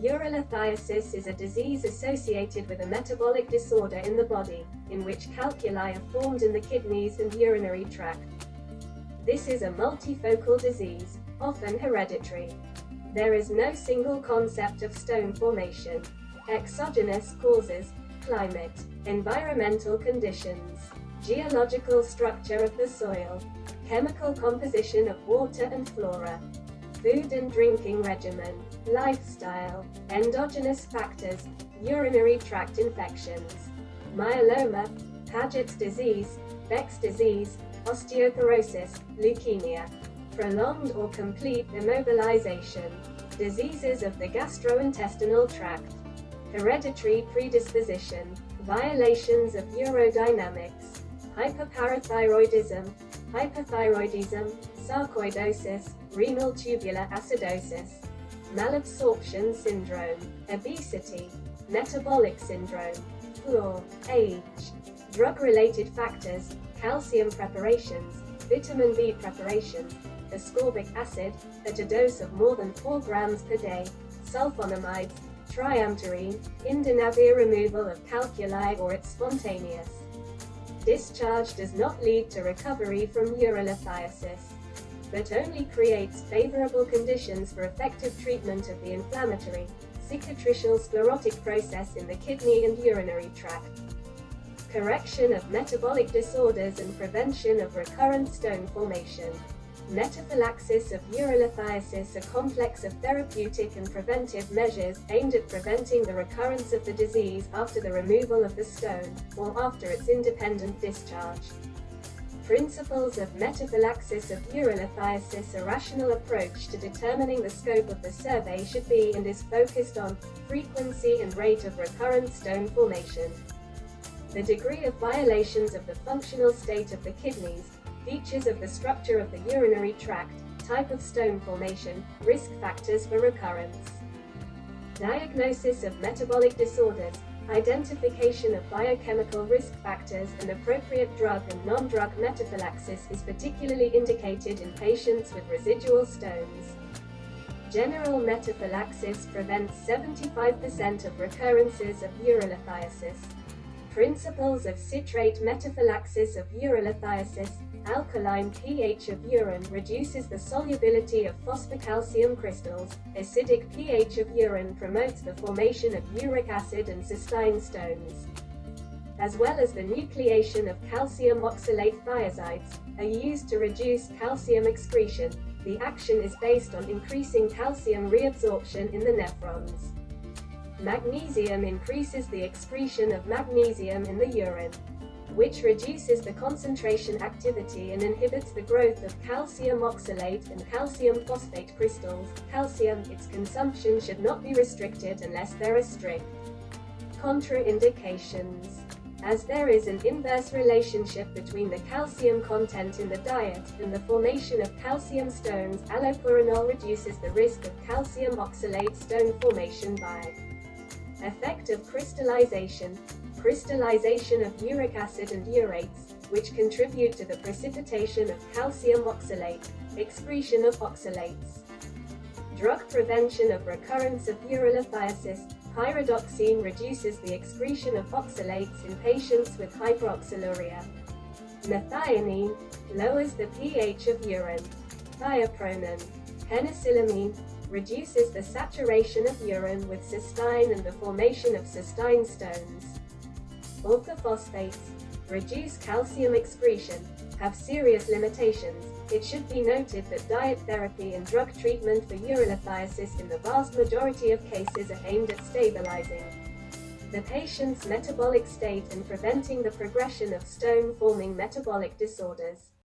Urolithiasis is a disease associated with a metabolic disorder in the body, in which calculi are formed in the kidneys and urinary tract. This is a multifocal disease, often hereditary. There is no single concept of stone formation. Exogenous causes, climate, environmental conditions, geological structure of the soil, chemical composition of water and flora, food and drinking regimen, lifestyle, endogenous factors, urinary tract infections, myeloma, Paget's disease, Beck's disease, osteoporosis, leukemia, prolonged or complete immobilization, diseases of the gastrointestinal tract, hereditary predisposition, violations of urodynamics, hyperparathyroidism, hypothyroidism, sarcoidosis, renal tubular acidosis, malabsorption syndrome, obesity, metabolic syndrome, flaw, age, drug-related factors, calcium preparations, vitamin B preparations, ascorbic acid, at a dose of more than 4 grams per day, sulfonamides, triamterene, indinavir removal of calculi or its spontaneous discharge does not lead to recovery from urolithiasis, but only creates favorable conditions for effective treatment of the inflammatory, cicatricial sclerotic process in the kidney and urinary tract. Correction of metabolic disorders and prevention of recurrent stone formation. Metaphylaxis of urolithiasis, a complex of therapeutic and preventive measures aimed at preventing the recurrence of the disease after the removal of the stone, or after its independent discharge. Principles of metaphylaxis of urolithiasis. A rational approach to determining the scope of the survey should be and is focused on frequency and rate of recurrent stone formation, the degree of violations of the functional state of the kidneys, features of the structure of the urinary tract, type of stone formation, risk factors for recurrence. Diagnosis of metabolic disorders, identification of biochemical risk factors and appropriate drug and non-drug metaphylaxis is particularly indicated in patients with residual stones. General metaphylaxis prevents 75% of recurrences of urolithiasis. Principles of citrate metaphylaxis of urolithiasis. Alkaline pH of urine reduces the solubility of phosphocalcium crystals. Acidic pH of urine promotes the formation of uric acid and cystine stones, as well as the nucleation of calcium oxalate thiazides, are used to reduce calcium excretion. The action is based on increasing calcium reabsorption in the nephrons. Magnesium increases the excretion of magnesium in the urine, which reduces the concentration activity and inhibits the growth of calcium oxalate and calcium phosphate crystals. Calcium, its consumption should not be restricted unless there are strict contraindications, as there is an inverse relationship between the calcium content in the diet and the formation of calcium stones. Allopurinol reduces the risk of calcium oxalate stone formation by effect of crystallization of uric acid and urates, which contribute to the precipitation of calcium oxalate, excretion of oxalates. Drug prevention of recurrence of urolithiasis. Pyridoxine reduces the excretion of oxalates in patients with hyperoxaluria. Methionine lowers the pH of urine. Thiopronin, penicillamine, reduces the saturation of urine with cystine and the formation of cystine stones. Orthophosphates reduce calcium excretion, have serious limitations. It should be noted that diet therapy and drug treatment for urolithiasis in the vast majority of cases are aimed at stabilizing the patient's metabolic state and preventing the progression of stone-forming metabolic disorders.